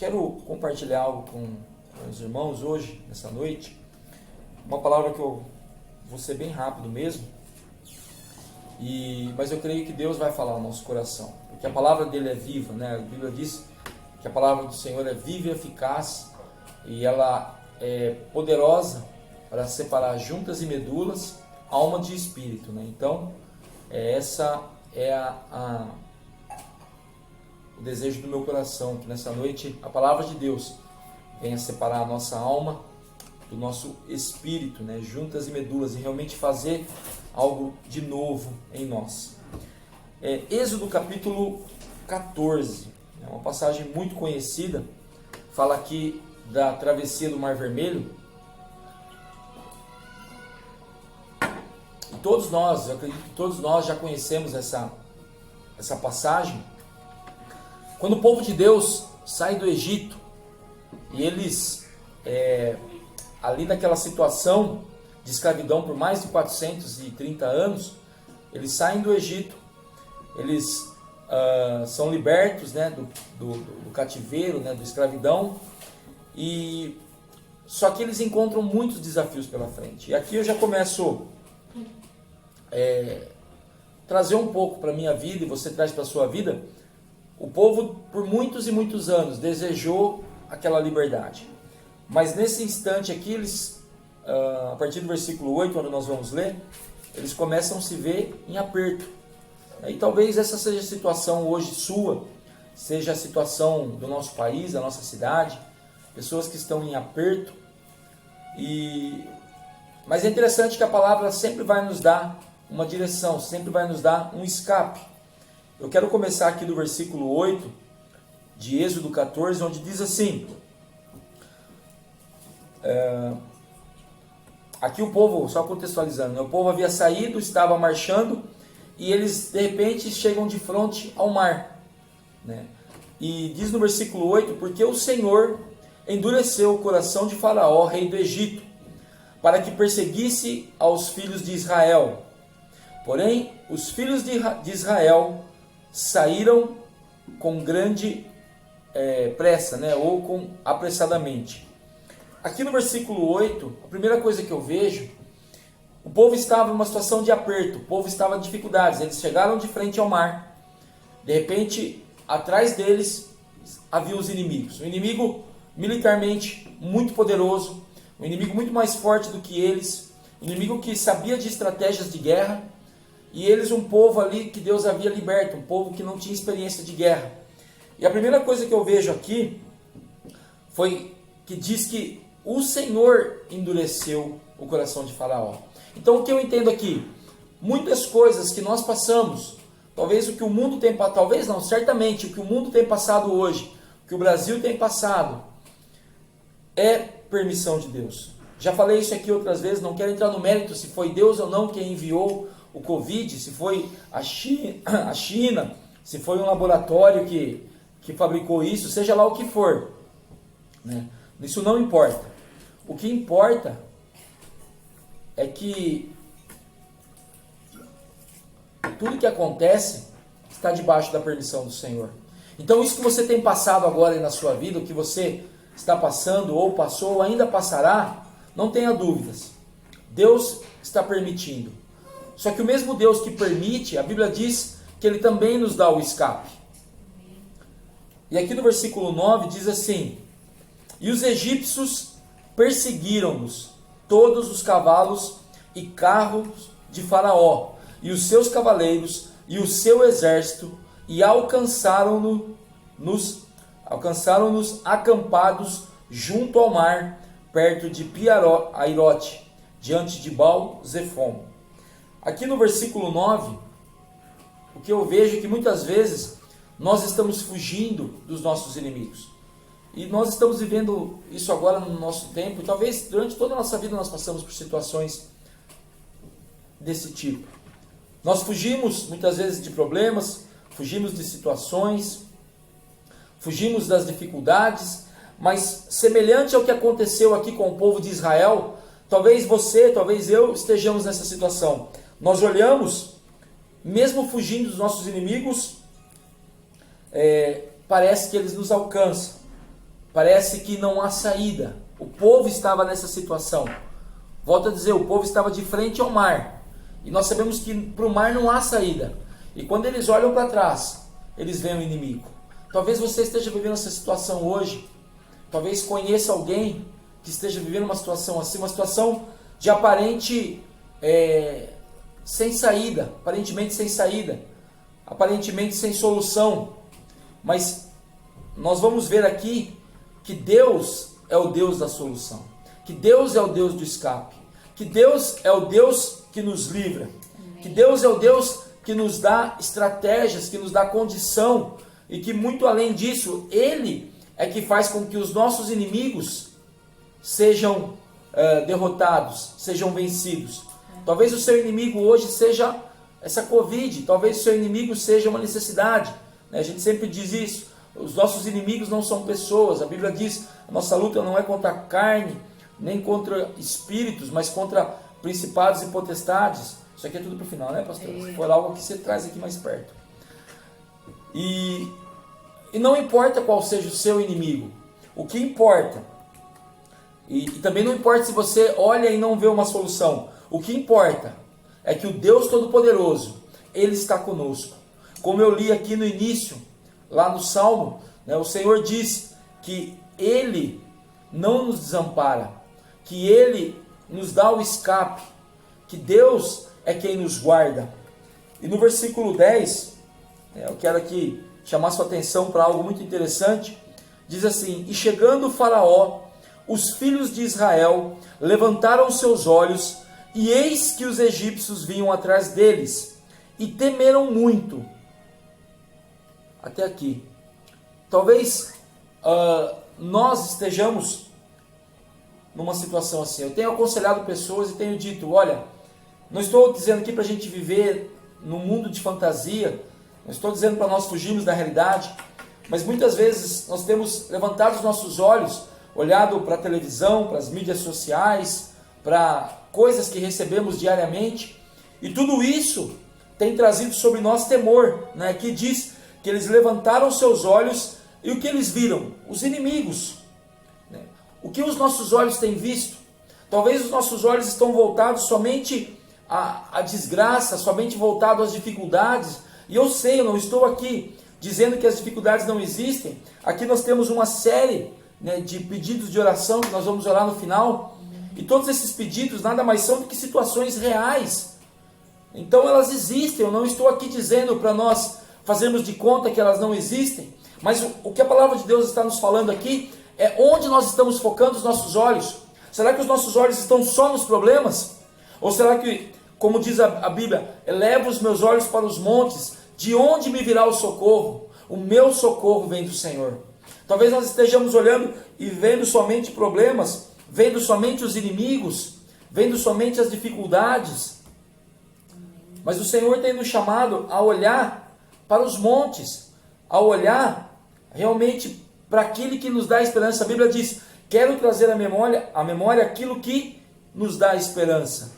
quero compartilhar algo com os irmãos hoje, nessa noite. Uma palavra que eu vou ser bem rápido mesmo, mas eu creio que Deus vai falar no nosso coração, porque a palavra dele é viva, né? A Bíblia diz que a palavra do Senhor é viva e eficaz, e ela é poderosa para separar juntas e medulas, alma de espírito, né? Então, essa é o desejo do meu coração, que nessa noite a palavra de Deus venha separar a nossa alma do nosso espírito, né? Juntas e medulas, e realmente fazer algo de novo em nós. Êxodo capítulo 14, é uma passagem muito conhecida, fala aqui da travessia do Mar Vermelho. E todos nós, eu acredito que todos nós já conhecemos essa passagem. Quando o povo de Deus sai do Egito, e eles, ali naquela situação de escravidão por mais de 430 anos, eles saem do Egito, eles são libertos, né, do cativeiro, né, da escravidão, e só que eles encontram muitos desafios pela frente. E aqui eu já começo trazer um pouco para a minha vida, e você traz para a sua vida. O povo por muitos e muitos anos desejou aquela liberdade, mas nesse instante aqui eles, a partir do versículo 8, onde nós vamos ler, eles começam a se ver em aperto. E talvez essa seja a situação hoje sua, seja a situação do nosso país, da nossa cidade, pessoas que estão em aperto. Mas é interessante que a palavra sempre vai nos dar uma direção, sempre vai nos dar um escape. Eu quero começar aqui do versículo 8 de Êxodo 14, onde diz assim: aqui o povo, só contextualizando, né? O povo havia saído, estava marchando, e eles de repente chegam de frente ao mar, né? E diz no versículo 8: porque o Senhor endureceu o coração de Faraó, rei do Egito, para que perseguisse aos filhos de Israel. Porém, os filhos de Israel saíram com grande pressa, né? Ou apressadamente. Aqui no versículo 8, a primeira coisa que eu vejo, o povo estava em uma situação de aperto, o povo estava em dificuldades, eles chegaram de frente ao mar. De repente, atrás deles havia os inimigos, um inimigo militarmente muito poderoso, um inimigo muito mais forte do que eles, um inimigo que sabia de estratégias de guerra, e eles um povo ali que Deus havia liberto, um povo que não tinha experiência de guerra. E a primeira coisa que eu vejo aqui foi que diz que o Senhor endureceu o coração de Faraó. Então o que eu entendo aqui? Muitas coisas que nós passamos, talvez o que o mundo tem passado, talvez não, certamente o que o mundo tem passado hoje, o que o Brasil tem passado, é permissão de Deus. Já falei isso aqui outras vezes, não quero entrar no mérito se foi Deus ou não quem enviou o Covid, se foi a China, se foi um laboratório que fabricou isso, seja lá o que for, né? Isso não importa. O que importa é que tudo que acontece está debaixo da permissão do Senhor. Então isso que você tem passado agora na sua vida, o que você está passando, ou passou, ou ainda passará, não tenha dúvidas. Deus está permitindo. Só que o mesmo Deus que permite, a Bíblia diz que Ele também nos dá o escape. E aqui no versículo 9 diz assim: e os egípcios perseguiram-nos, todos os cavalos e carros de Faraó, e os seus cavaleiros, e o seu exército, e alcançaram-nos acampados junto ao mar, perto de Pi-Hahirote, diante de Baal-Zefon. Aqui no versículo 9, o que eu vejo é que muitas vezes nós estamos fugindo dos nossos inimigos. E nós estamos vivendo isso agora no nosso tempo, e talvez durante toda a nossa vida nós passamos por situações desse tipo. Nós fugimos muitas vezes de problemas, fugimos de situações, fugimos das dificuldades, mas semelhante ao que aconteceu aqui com o povo de Israel, talvez você, talvez eu estejamos nessa situação. Nós olhamos, mesmo fugindo dos nossos inimigos, parece que eles nos alcançam. parece que não há saída. O povo estava nessa situação. Volto a dizer, o povo estava de frente ao mar. E nós sabemos que para o mar não há saída. E quando eles olham para trás, eles veem o inimigo. Talvez você esteja vivendo essa situação hoje. Talvez conheça alguém que esteja vivendo uma situação assim, uma situação de aparente sem saída, aparentemente sem saída, aparentemente sem solução. Mas nós vamos ver aqui que Deus é o Deus da solução, que Deus é o Deus do escape, que Deus é o Deus que nos livra, que Deus é o Deus que nos dá estratégias, que nos dá condição, e que muito além disso, Ele é que faz com que os nossos inimigos sejam derrotados, sejam vencidos. Talvez o seu inimigo hoje seja essa Covid, talvez o seu inimigo seja uma necessidade, né? A gente sempre diz isso, os nossos inimigos não são pessoas, a Bíblia diz, a nossa luta não é contra a carne, nem contra espíritos, mas contra principados e potestades. Isso aqui é tudo para o final, né, pastor? Se for algo que você traz aqui mais perto. E não importa qual seja o seu inimigo, o que importa, e também não importa se você olha e não vê uma solução, o que importa é que o Deus Todo-Poderoso, Ele está conosco. Como eu li aqui no início, lá no Salmo, né, o Senhor diz que Ele não nos desampara, que Ele nos dá o escape, que Deus é quem nos guarda. E no versículo 10, eu quero aqui chamar sua atenção para algo muito interessante, diz assim: e chegando o Faraó, os filhos de Israel levantaram seus olhos, e eis que os egípcios vinham atrás deles, e temeram muito. Até aqui. Talvez nós estejamos numa situação assim. Eu tenho aconselhado pessoas e tenho dito, olha, não estou dizendo aqui para a gente viver num mundo de fantasia, não estou dizendo para nós fugirmos da realidade, mas muitas vezes nós temos levantado os nossos olhos, olhado para a televisão, para as mídias sociais, para coisas que recebemos diariamente, e tudo isso tem trazido sobre nós temor, né? Que diz que eles levantaram seus olhos e o que eles viram? Os inimigos. Né? O que os nossos olhos têm visto? Talvez os nossos olhos estão voltados somente à desgraça, somente voltados às dificuldades. E eu sei, eu não estou aqui dizendo que as dificuldades não existem. Aqui nós temos uma série, né, de pedidos de oração que nós vamos orar no final. E todos esses pedidos nada mais são do que situações reais. Então elas existem. Eu não estou aqui dizendo para nós fazermos de conta que elas não existem, mas o que a palavra de Deus está nos falando aqui é onde nós estamos focando os nossos olhos. Será que os nossos olhos estão só nos problemas? Ou será que, como diz a Bíblia, eleva os meus olhos para os montes, de onde me virá o socorro? O meu socorro vem do Senhor. Talvez nós estejamos olhando e vendo somente problemas, vendo somente os inimigos, vendo somente as dificuldades, mas o Senhor tem nos chamado a olhar para os montes, a olhar realmente para aquilo que nos dá esperança. A Bíblia diz, quero trazer à memória aquilo que nos dá esperança.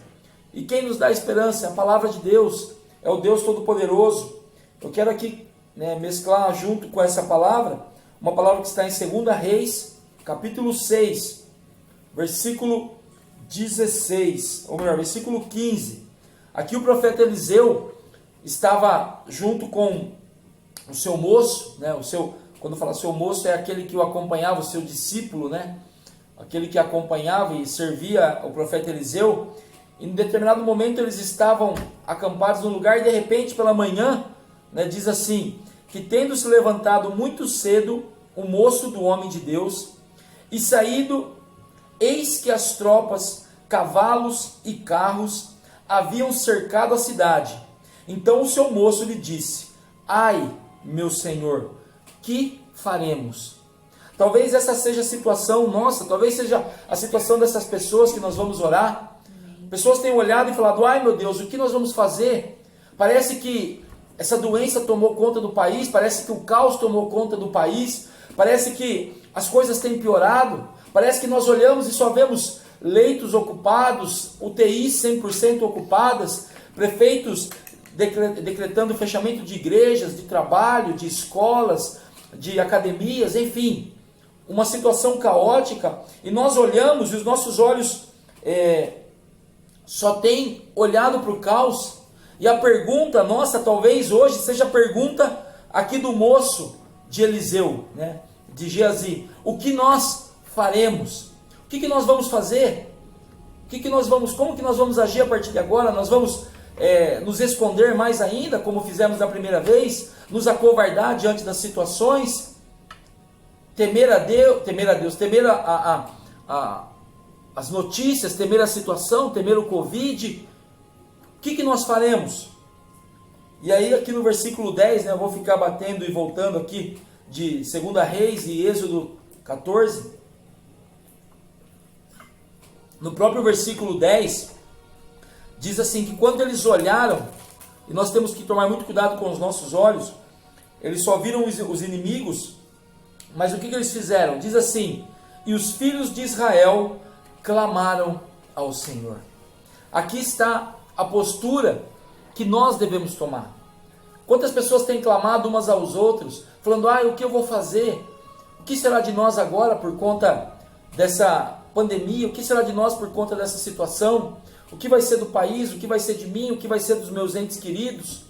E quem nos dá esperança é a palavra de Deus, é o Deus Todo-Poderoso. Eu quero aqui, né, mesclar junto com essa palavra, uma palavra que está em 2 Reis, capítulo 6, versículo 16, ou melhor, versículo 15. Aqui o profeta Eliseu estava junto com o seu moço, né? Quando fala seu moço, é aquele que o acompanhava, o seu discípulo, né? Aquele que acompanhava e servia o profeta Eliseu. E em determinado momento eles estavam acampados num lugar e de repente pela manhã, né, diz assim, que tendo se levantado muito cedo o moço do homem de Deus e saído, eis que as tropas, cavalos e carros haviam cercado a cidade. Então o seu moço lhe disse, ai, meu senhor, que faremos? Talvez essa seja a situação nossa, talvez seja a situação dessas pessoas que nós vamos orar. Pessoas têm olhado e falado, ai meu Deus, o que nós vamos fazer? Parece que essa doença tomou conta do país, parece que o caos tomou conta do país, parece que as coisas têm piorado, parece que nós olhamos e só vemos leitos ocupados, UTIs 100% ocupadas, prefeitos decretando fechamento de igrejas, de trabalho, de escolas, de academias, enfim. uma situação caótica, e nós olhamos e os nossos olhos só têm olhado para o caos, e a pergunta nossa, talvez hoje, seja a pergunta aqui do moço de Eliseu, né, de Geazi: o que nós faremos? O que nós vamos fazer? Como que nós vamos agir a partir de agora? Nós vamos nos esconder mais ainda, como fizemos da primeira vez, nos acovardar diante das situações, temer a Deus, temer as notícias, temer a situação, temer o Covid? O que nós faremos? E aí aqui no versículo 10, né, eu vou ficar batendo e voltando aqui de 2 Reis e Êxodo 14. No próprio versículo 10, diz assim, que quando eles olharam, e nós temos que tomar muito cuidado com os nossos olhos, eles só viram os inimigos, mas o que eles fizeram? Diz assim: e os filhos de Israel clamaram ao Senhor. Aqui está a postura que nós devemos tomar. Quantas pessoas têm clamado umas aos outros, falando: o que eu vou fazer? O que será de nós agora por conta dessa pandemia? O que será de nós por conta dessa situação? O que vai ser do país? O que vai ser de mim? O que vai ser dos meus entes queridos?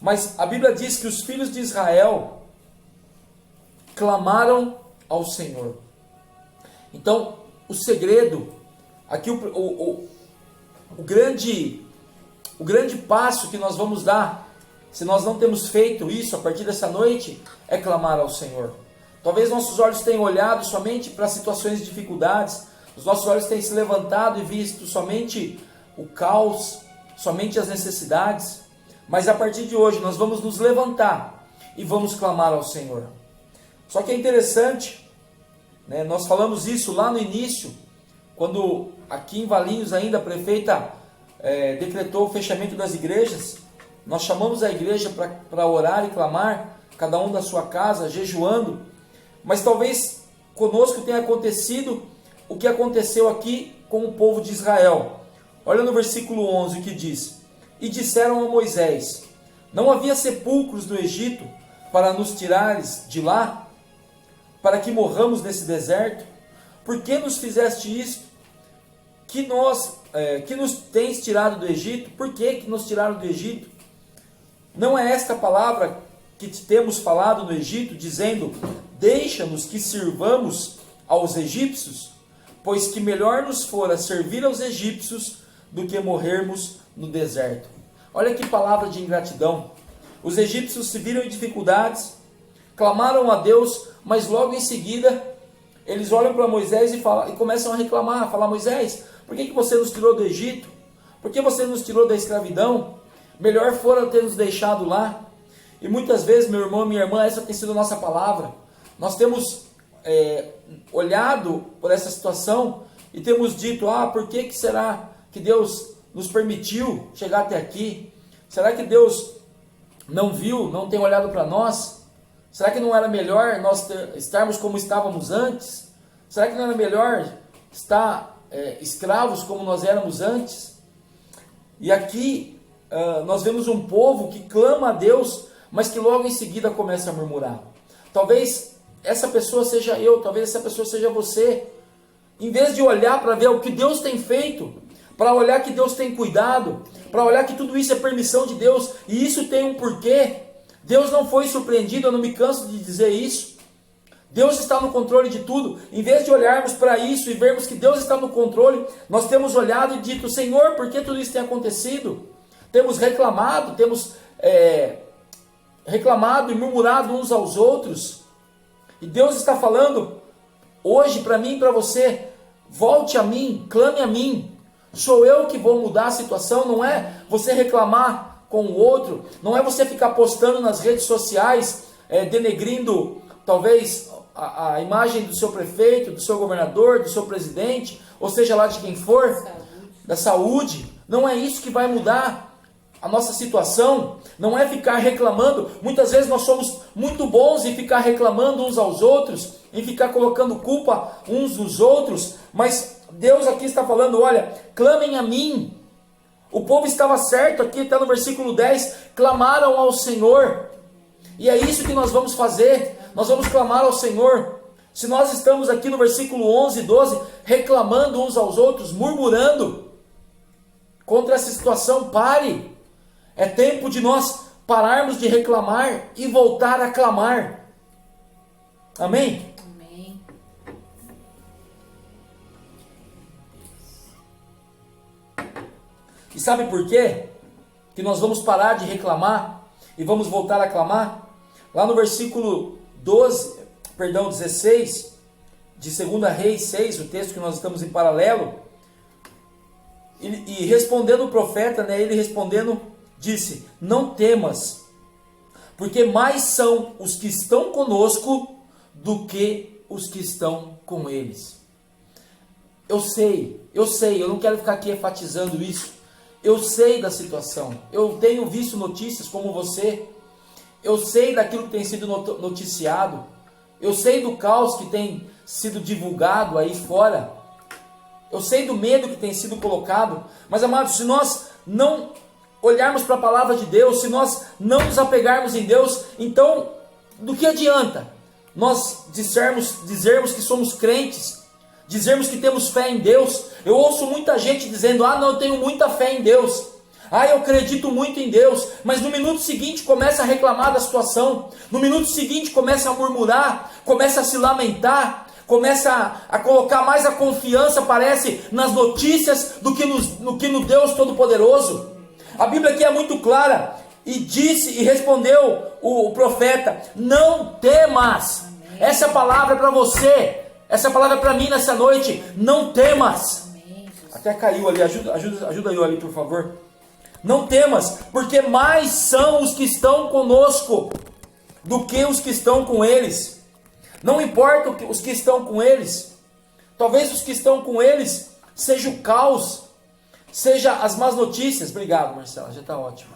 Mas a Bíblia diz que os filhos de Israel clamaram ao Senhor. Então, o segredo, aqui o grande passo que nós vamos dar, se nós não temos feito isso a partir dessa noite, é clamar ao Senhor. Talvez nossos olhos tenham olhado somente para situações de dificuldades, os nossos olhos têm se levantado e visto somente o caos, somente as necessidades, mas a partir de hoje nós vamos nos levantar e vamos clamar ao Senhor. Só que é interessante, né, nós falamos isso lá no início, quando aqui em Valinhos ainda a prefeita decretou o fechamento das igrejas. Nós chamamos a igreja para orar e clamar, cada um da sua casa, jejuando, mas talvez conosco tenha acontecido o que aconteceu aqui com o povo de Israel. Olha no versículo 11 o que diz: e disseram a Moisés: não havia sepulcros no Egito para nos tirares de lá, para que morramos nesse deserto? Por que nos fizeste isto? Que nos tens tirado do Egito? Por que nos tiraram do Egito? Não é esta palavra que te temos falado no Egito, dizendo: deixa-nos que sirvamos aos egípcios? Pois que melhor nos fora servir aos egípcios do que morrermos no deserto. Olha que palavra de ingratidão. Os egípcios se viram em dificuldades, clamaram a Deus, mas logo em seguida eles olham para Moisés e começam a reclamar, a falar: Moisés, por que você nos tirou do Egito? Por que você nos tirou da escravidão? Melhor fora ter nos deixado lá. E muitas vezes, meu irmão, minha irmã, essa tem sido a nossa palavra. Nós temos olhado por essa situação e temos dito: por que será que Deus nos permitiu chegar até aqui? Será que Deus não viu, não tem olhado para nós? Será que não era melhor nós estarmos como estávamos antes? Será que não era melhor estar escravos como nós éramos antes? E aqui nós vemos um povo que clama a Deus, mas que logo em seguida começa a murmurar. Talvez essa pessoa seja eu, talvez essa pessoa seja você. Em vez de olhar para ver o que Deus tem feito, para olhar que Deus tem cuidado, para olhar que tudo isso é permissão de Deus, e isso tem um porquê. Deus não foi surpreendido, eu não me canso de dizer isso. Deus está no controle de tudo. Em vez de olharmos para isso e vermos que Deus está no controle, nós temos olhado e dito: Senhor, por que tudo isso tem acontecido? Temos reclamado, reclamado e murmurado uns aos outros. E Deus está falando hoje para mim e para você: volte a mim, clame a mim. Sou eu que vou mudar a situação. Não é você reclamar com o outro, não é você ficar postando nas redes sociais, denegrindo talvez a imagem do seu prefeito, do seu governador, do seu presidente, ou seja lá de quem for, da saúde. Não é isso que vai mudar a nossa situação. Não é ficar reclamando. Muitas vezes nós somos muito bons em ficar reclamando uns aos outros, em ficar colocando culpa uns nos outros, mas Deus aqui está falando: olha, clamem a mim. O povo estava certo, aqui está no versículo 10, clamaram ao Senhor. E é isso que nós vamos fazer. Nós vamos clamar ao Senhor. Se nós estamos aqui no versículo 11 e 12, reclamando uns aos outros, murmurando contra essa situação, pare. É tempo de nós pararmos de reclamar e voltar a clamar. Amém? Amém. E sabe por quê? Que nós vamos parar de reclamar e vamos voltar a clamar? Lá no versículo 16 de 2 Reis 6, o texto que nós estamos em paralelo, e respondendo o profeta, ele respondendo, disse: não temas, porque mais são os que estão conosco do que os que estão com eles. Eu sei, eu não quero ficar aqui enfatizando isso. Eu sei da situação, eu tenho visto notícias como você, eu sei daquilo que tem sido noticiado, eu sei do caos que tem sido divulgado aí fora, eu sei do medo que tem sido colocado, mas amados, se nós não olharmos para a palavra de Deus, se nós não nos apegarmos em Deus, então do que adianta nós dizermos que somos crentes, dizermos que temos fé em Deus? Eu ouço muita gente dizendo: ah, não, eu tenho muita fé em Deus, ah, eu acredito muito em Deus, mas no minuto seguinte começa a reclamar da situação, no minuto seguinte começa a murmurar, começa a se lamentar, começa a colocar mais a confiança, parece, nas notícias do que no Deus Todo-Poderoso. A Bíblia aqui é muito clara, e respondeu o profeta: não temas. Amém. Essa palavra é para você, essa palavra é para mim nessa noite: não temas. Amém. Até caiu ali, ajuda eu ali, por favor. Não temas, porque mais são os que estão conosco do que os que estão com eles. Não importa os que estão com eles, talvez os que estão com eles seja o caos, seja as más notícias. Obrigado, Marcela, já está ótimo.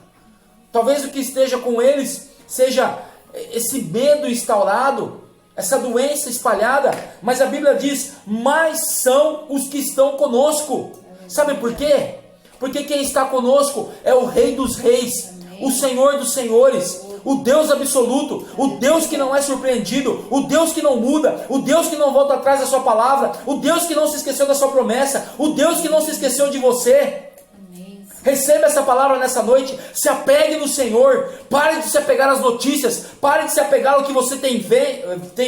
Talvez o que esteja com eles seja esse medo instaurado, essa doença espalhada, mas a Bíblia diz: mais são os que estão conosco. Sabe por quê? Porque quem está conosco é o Rei dos Reis, o Senhor dos Senhores, o Deus absoluto, o Deus que não é surpreendido, o Deus que não muda, o Deus que não volta atrás da sua palavra, o Deus que não se esqueceu da sua promessa, o Deus que não se esqueceu de você. Receba essa palavra nessa noite, se apegue no Senhor, pare de se apegar às notícias, pare de se apegar ao que você tem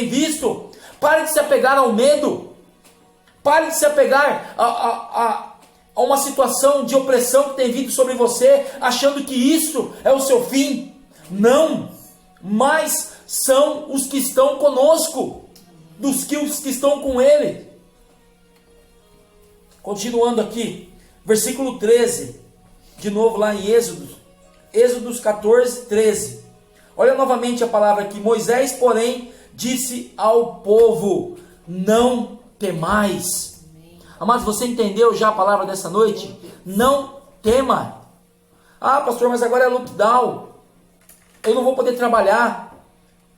visto, pare de se apegar ao medo, pare de se apegar a uma situação de opressão que tem vindo sobre você, achando que isso é o seu fim. Não, mas são os que estão conosco, dos que os que estão com Ele. Continuando aqui, versículo 13, de novo lá em Êxodo 14, 13. Olha novamente a palavra aqui: Moisés, porém, disse ao povo: não temais. Amados, você entendeu já a palavra dessa noite? Não tema. Ah, pastor, mas agora é lockdown, eu não vou poder trabalhar,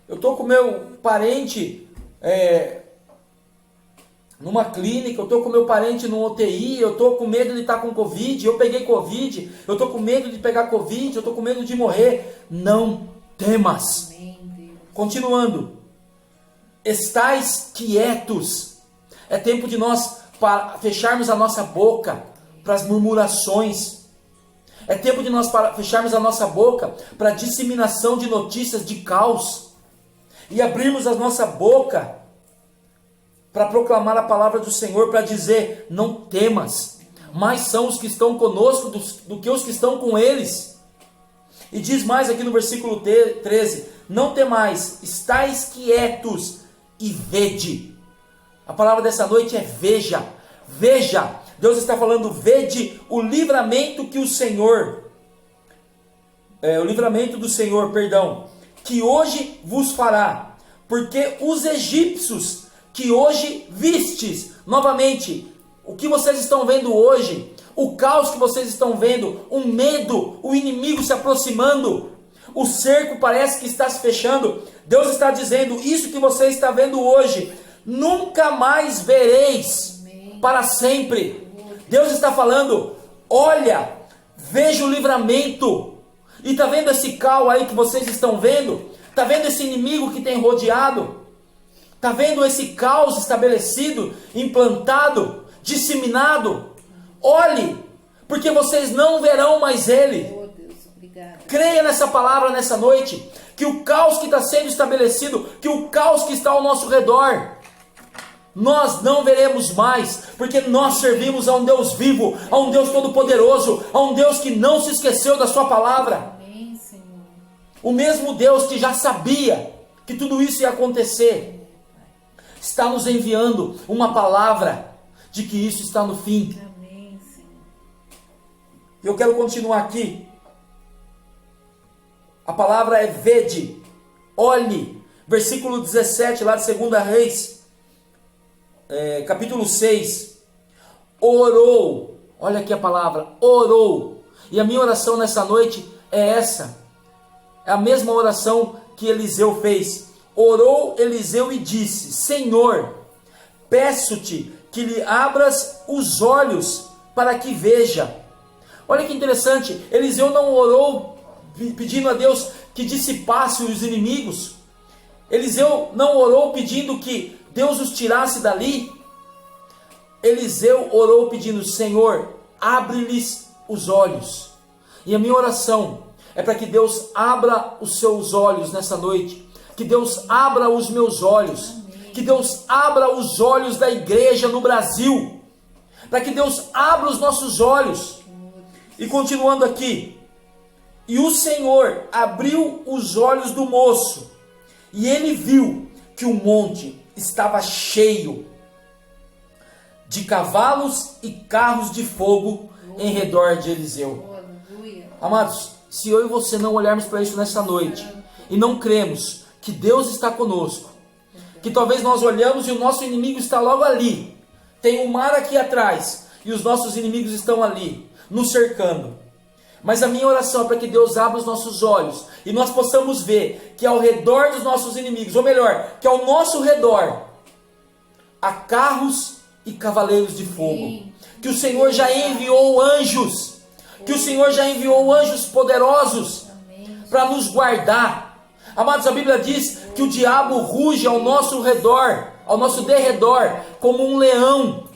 eu estou com meu parente numa clínica, eu estou com meu parente no UTI, eu estou com medo de estar com Covid, eu peguei Covid, eu estou com medo de pegar Covid, eu estou com medo de morrer. Não temas. Continuando, estais quietos. É tempo de nós fecharmos a nossa boca para as murmurações. É tempo de nós fecharmos a nossa boca para a disseminação de notícias de caos e abrirmos a nossa boca para proclamar a palavra do Senhor, para dizer: não temas, mais são os que estão conosco do que os que estão com eles. E diz mais aqui no versículo 13: não temais, estais quietos e vede. A palavra dessa noite é veja, veja. Deus está falando: vede o livramento que o livramento do Senhor, que hoje vos fará, porque os egípcios que hoje vistes, novamente, o que vocês estão vendo hoje, o caos que vocês estão vendo, o medo, o inimigo se aproximando, o cerco parece que está se fechando. Deus está dizendo: isso que você está vendo hoje, nunca mais vereis para sempre. Deus está falando: olha, veja o livramento. E está vendo esse caos aí que vocês estão vendo? Está vendo esse inimigo que tem rodeado? Está vendo esse caos estabelecido, implantado, disseminado? Olhe, porque vocês não verão mais ele. Oh, Deus, obrigada. Creia nessa palavra nessa noite, que o caos que está sendo estabelecido, que o caos que está ao nosso redor, nós não veremos mais, porque nós servimos a um Deus vivo, a um Deus todo-poderoso, a um Deus que não se esqueceu da sua palavra. Amém, Senhor. O mesmo Deus que já sabia que tudo isso ia acontecer, está nos enviando uma palavra de que isso está no fim. Amém, Senhor. Eu quero continuar aqui. A palavra é vede, olhe, versículo 17 lá de 2 Reis, capítulo 6. Orou, olha aqui a palavra, orou. E a minha oração nessa noite é essa. É a mesma oração que Eliseu fez. Orou Eliseu e disse: Senhor, peço-te que lhe abras os olhos para que veja. Olha que interessante, Eliseu não orou pedindo a Deus que dissipasse os inimigos. Eliseu não orou pedindo que Deus os tirasse dali. Eliseu orou pedindo: Senhor, abre-lhes os olhos. E a minha oração é para que Deus abra os seus olhos nessa noite. Que Deus abra os meus olhos. Amém. Que Deus abra os olhos da igreja no Brasil. Para que Deus abra os nossos olhos. E continuando aqui. E o Senhor abriu os olhos do moço. E ele viu que o monte estava cheio de cavalos e carros de fogo em redor de Eliseu. Aleluia. Amados, se eu e você não olharmos para isso nessa noite e não cremos que Deus está conosco, que talvez nós olhamos e o nosso inimigo está logo ali, tem um mar aqui atrás e os nossos inimigos estão ali, nos cercando. Mas a minha oração é para que Deus abra os nossos olhos e nós possamos ver que ao redor dos nossos inimigos, ou melhor, que ao nosso redor, há carros e cavaleiros de fogo. Que o Senhor já enviou anjos, que o Senhor já enviou anjos poderosos para nos guardar. Amados, a Bíblia diz que o diabo ruge ao nosso redor, ao nosso derredor, como um leão.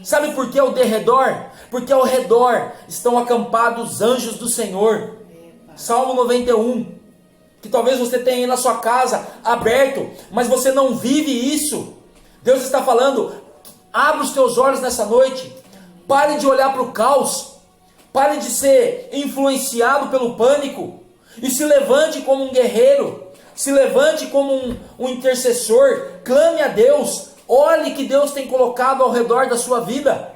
Sabe por que o derredor? Porque ao redor estão acampados os anjos do Senhor. Salmo 91, que talvez você tenha aí na sua casa aberto, mas você não vive isso. Deus está falando: abra os teus olhos nessa noite, pare de olhar para o caos, pare de ser influenciado pelo pânico, e se levante como um guerreiro, se levante como um intercessor, clame a Deus, olhe que Deus tem colocado ao redor da sua vida,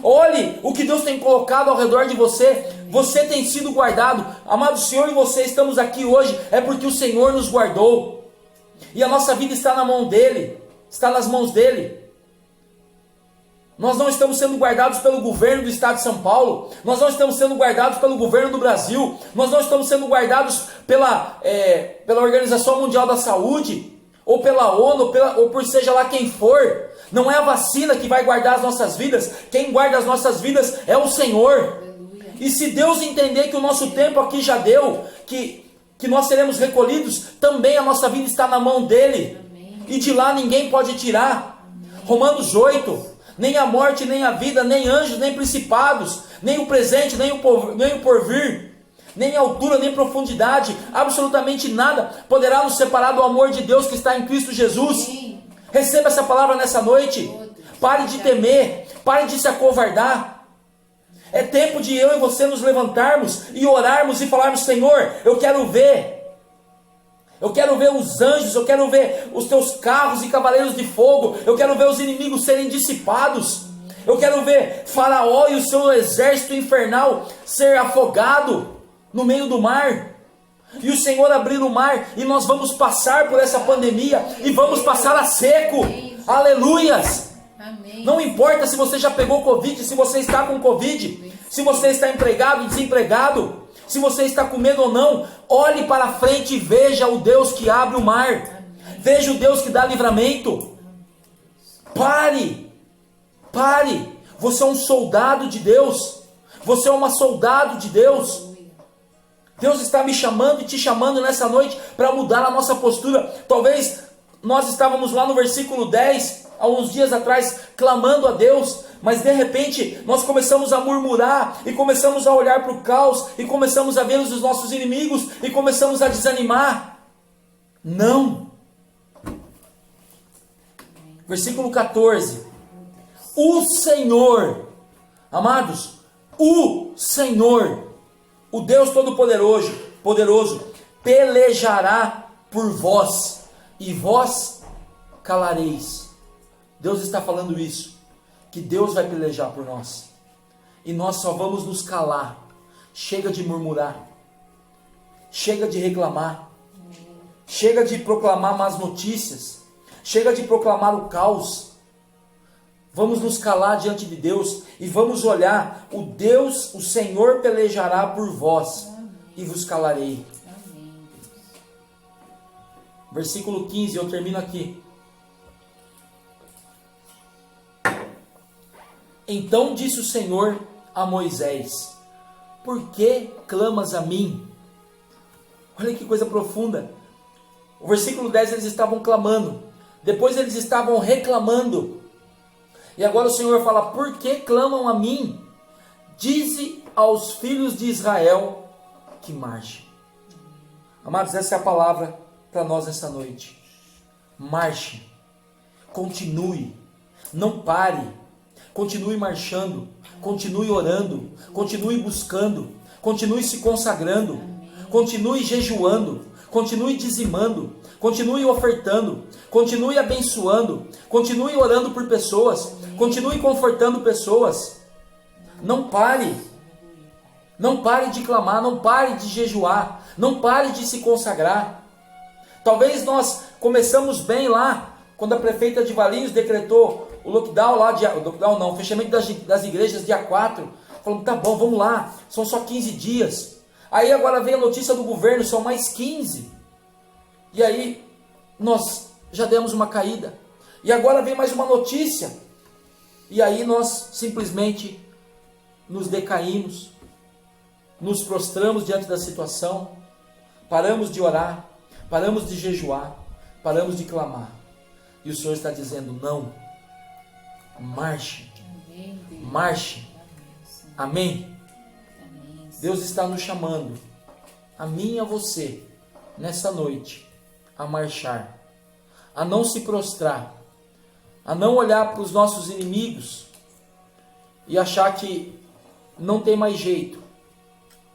olhe o que Deus tem colocado ao redor de você. Você tem sido guardado. Amado, o Senhor e você estamos aqui hoje é porque o Senhor nos guardou, e a nossa vida está na mão dEle, está nas mãos dEle. Nós não estamos sendo guardados pelo governo do estado de São Paulo, nós não estamos sendo guardados pelo governo do Brasil, nós não estamos sendo guardados pela Organização Mundial da Saúde, ou pela ONU, ou por seja lá quem for. Não é a vacina que vai guardar as nossas vidas, quem guarda as nossas vidas é o Senhor. Aleluia. E se Deus entender que o nosso tempo aqui já deu, que nós seremos recolhidos, também a nossa vida está na mão dEle, Amém. e de lá ninguém pode tirar. Romanos 8, nem a morte, nem a vida, nem anjos, nem principados, nem o presente, nem o porvir, nem altura, nem profundidade, absolutamente nada poderá nos separar do amor de Deus que está em Cristo Jesus. Amém. Receba essa palavra nessa noite. Pare de temer, pare de se acovardar. É tempo de eu e você nos levantarmos e orarmos e falarmos: Senhor, eu quero ver os anjos, eu quero ver os teus carros e cavaleiros de fogo, eu quero ver os inimigos serem dissipados, eu quero ver Faraó e o seu exército infernal ser afogado no meio do mar, e o Senhor abrir o mar, e nós vamos passar por essa pandemia, e vamos passar a seco. Aleluias! Amém. Não importa se você já pegou Covid, se você está com Covid, se você está empregado, desempregado, se você está com medo ou não, olhe para frente e veja o Deus que abre o mar. Veja o Deus que dá livramento. Pare. Você é um soldado de Deus. Você é uma soldado de Deus. Deus está me chamando e te chamando nessa noite para mudar a nossa postura. Talvez nós estávamos lá no versículo 10, há uns dias atrás, clamando a Deus, mas de repente nós começamos a murmurar, e começamos a olhar para o caos, e começamos a ver os nossos inimigos, e começamos a desanimar. Não. Versículo 14. O Senhor, amados, o Senhor, o Deus Todo-Poderoso, pelejará por vós, e vós calareis. Deus está falando isso, que Deus vai pelejar por nós, e nós só vamos nos calar. Chega de murmurar, chega de reclamar, chega de proclamar más notícias, chega de proclamar o caos. Vamos nos calar diante de Deus e vamos olhar, o Senhor pelejará por vós e vos calarei. Versículo 15, eu termino aqui. Então disse o Senhor a Moisés: por que clamas a mim? Olha que coisa profunda. O versículo 10, eles estavam clamando. Depois eles estavam reclamando. E agora o Senhor fala: por que clamam a mim? Dize aos filhos de Israel que marchem. Amados, essa é a palavra para nós essa noite. Marche. Continue. Não pare. Continue marchando. Continue orando. Continue buscando. Continue se consagrando. Continue jejuando. Continue dizimando. Continue ofertando. Continue abençoando. Continue orando por pessoas. Continue confortando pessoas. Não pare. Não pare de clamar. Não pare de jejuar. Não pare de se consagrar. Talvez nós começamos bem lá, quando a prefeita de Valinhos decretou o lockdown lá, o fechamento das igrejas dia 4. Falando, tá bom, vamos lá, são só 15 dias. Aí agora vem a notícia do governo, são mais 15. E aí nós já demos uma caída. E agora vem mais uma notícia. E aí nós simplesmente nos decaímos, nos prostramos diante da situação, paramos de orar, paramos de jejuar, paramos de clamar. E o Senhor está dizendo: não, marche, marche. Amém? Deus está nos chamando, a mim e a você, nessa noite, a marchar, a não se prostrar, a não olhar para os nossos inimigos e achar que não tem mais jeito.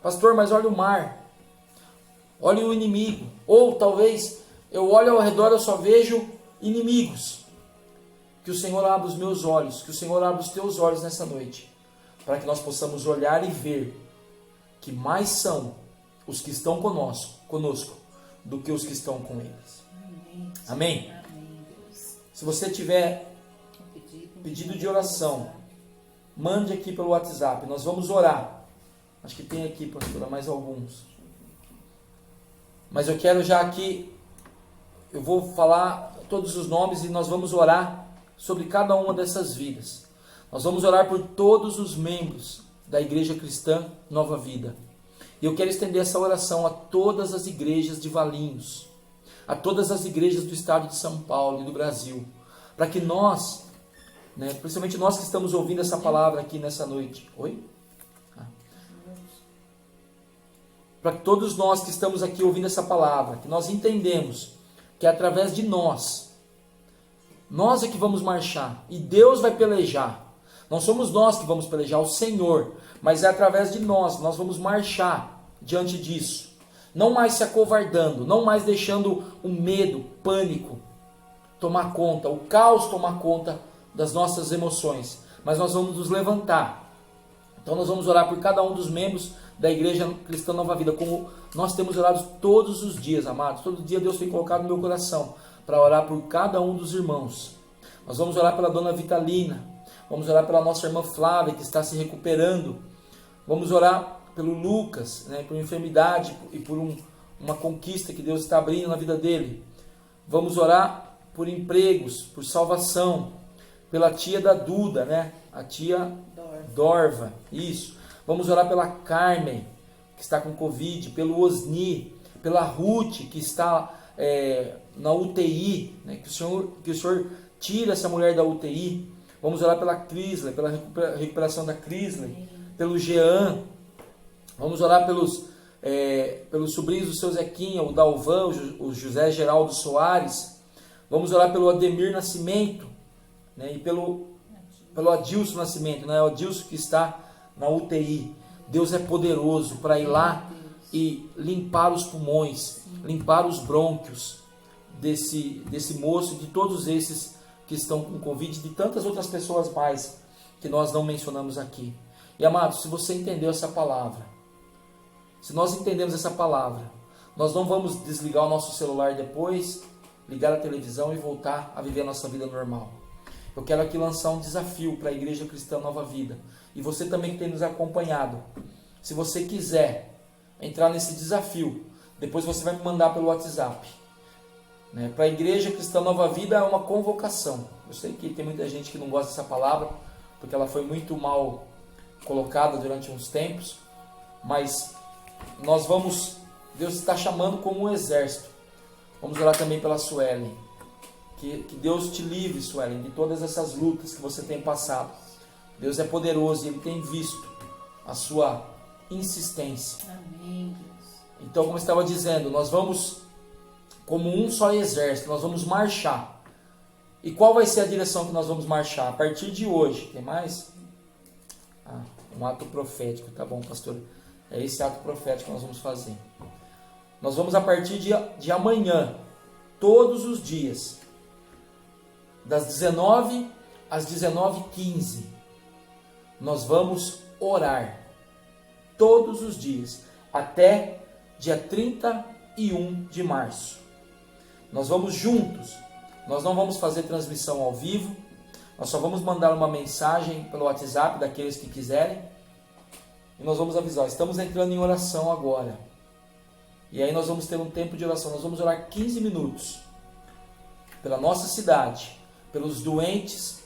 Pastor, mas olha o mar, olha o inimigo. Ou talvez eu olho ao redor e eu só vejo inimigos. Que o Senhor abra os meus olhos, que o Senhor abra os teus olhos nessa noite, para que nós possamos olhar e ver que mais são os que estão conosco do que os que estão com eles. Amém? Se você tiver pedido de oração, mande aqui pelo WhatsApp, nós vamos orar. Acho que tem aqui, pastora, mais alguns. Mas eu quero já aqui, eu vou falar todos os nomes e nós vamos orar sobre cada uma dessas vidas. Nós vamos orar por todos os membros da Igreja Cristã Nova Vida. E eu quero estender essa oração a todas as igrejas de Valinhos, a todas as igrejas do estado de São Paulo e do Brasil, para que nós, principalmente nós que estamos ouvindo essa palavra aqui nessa noite. Oi? Para que todos nós que estamos aqui ouvindo essa palavra, que nós entendemos que é através de nós é que vamos marchar, e Deus vai pelejar. Não somos nós que vamos pelejar, o Senhor, mas é através de nós vamos marchar diante disso. Não mais se acovardando, não mais deixando o medo, o pânico tomar conta, o caos tomar conta das nossas emoções, mas nós vamos nos levantar. Então nós vamos orar por cada um dos membros da Igreja Cristã Nova Vida, como nós temos orado todos os dias, amados. Todo dia Deus tem colocado no meu coração para orar por cada um dos irmãos. Nós vamos orar pela dona Vitalina, vamos orar pela nossa irmã Flávia, que está se recuperando. Vamos orar pelo Lucas, por enfermidade e por uma conquista que Deus está abrindo na vida dele. Vamos orar por empregos, por salvação, pela tia da Duda, a tia Dorva, isso. Vamos orar pela Carmen, que está com Covid, pelo Osni, pela Ruth, que está na UTI, né? Que o Senhor tire essa mulher da UTI. Vamos orar pela Crisley, pela recuperação da Crisley, pelo Jean. Vamos orar pelos sobrinhos do seu Zequinha, o Dalvan, o José Geraldo Soares. Vamos orar pelo Ademir Nascimento, né? E pelo Adilson Nascimento, né? O Adilson que está na UTI. Deus é poderoso para ir lá e limpar os pulmões, limpar os brônquios desse moço, de todos esses que estão com Covid, de tantas outras pessoas mais que nós não mencionamos aqui. E amados, se você entendeu essa palavra, se nós entendemos essa palavra, nós não vamos desligar o nosso celular depois, ligar a televisão e voltar a viver a nossa vida normal. Eu quero aqui lançar um desafio para a Igreja Cristã Nova Vida. E você também que tem nos acompanhado. Se você quiser entrar nesse desafio, depois você vai me mandar pelo WhatsApp. Né? Para a Igreja Cristã Nova Vida é uma convocação. Eu sei que tem muita gente que não gosta dessa palavra, porque ela foi muito mal colocada durante uns tempos. Mas Deus está chamando como um exército. Vamos orar também pela Suelen. Que Deus te livre, Suelen, de todas essas lutas que você tem passado. Deus é poderoso e Ele tem visto a sua insistência. Amém, Deus. Então, como eu estava dizendo, nós vamos, como um só exército, nós vamos marchar. E qual vai ser a direção que nós vamos marchar? A partir de hoje, tem mais? Um ato profético, tá bom, pastor? É esse ato profético que nós vamos fazer. Nós vamos, a partir de amanhã, todos os dias, das 19 às 19h15, nós vamos orar todos os dias, até dia 31 de março. Nós vamos juntos, nós não vamos fazer transmissão ao vivo, nós só vamos mandar uma mensagem pelo WhatsApp daqueles que quiserem, e nós vamos avisar, estamos entrando em oração agora, e aí nós vamos ter um tempo de oração, nós vamos orar 15 minutos, pela nossa cidade, pelos doentes,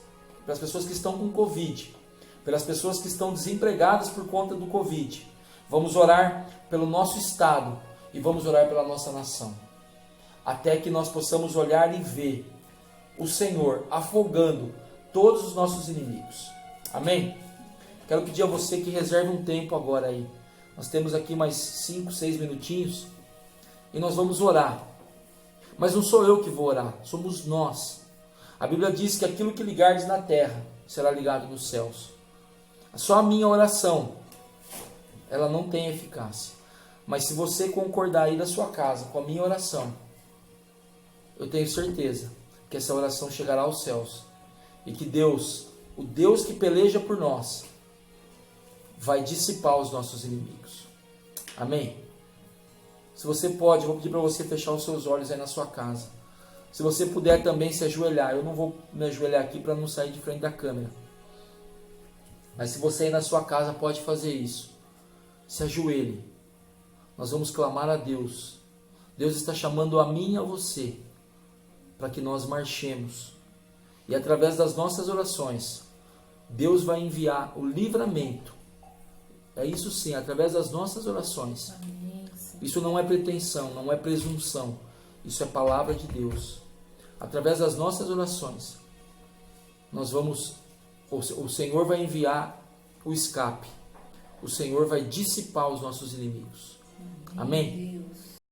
pelas pessoas que estão com Covid, pelas pessoas que estão desempregadas por conta do Covid. Vamos orar pelo nosso estado e vamos orar pela nossa nação. Até que nós possamos olhar e ver o Senhor afogando todos os nossos inimigos. Amém? Quero pedir a você que reserve um tempo agora aí. Nós temos aqui mais 5, 6 minutinhos e nós vamos orar. Mas não sou eu que vou orar, somos nós. A Bíblia diz que aquilo que ligardes na terra será ligado nos céus. Só a minha oração, ela não tem eficácia. Mas se você concordar aí da sua casa com a minha oração, eu tenho certeza que essa oração chegará aos céus. E que Deus, o Deus que peleja por nós, vai dissipar os nossos inimigos. Amém? Se você pode, eu vou pedir para você fechar os seus olhos aí na sua casa. Se você puder também se ajoelhar, eu não vou me ajoelhar aqui para não sair de frente da câmera. Mas se você aí na sua casa pode fazer isso, se ajoelhe. Nós vamos clamar a Deus. Deus está chamando a mim e a você para que nós marchemos. E através das nossas orações, Deus vai enviar o livramento. É isso sim, através das nossas orações. Isso não é pretensão, não é presunção. Isso é palavra de Deus. Através das nossas orações, o Senhor vai enviar o escape. O Senhor vai dissipar os nossos inimigos. Amém?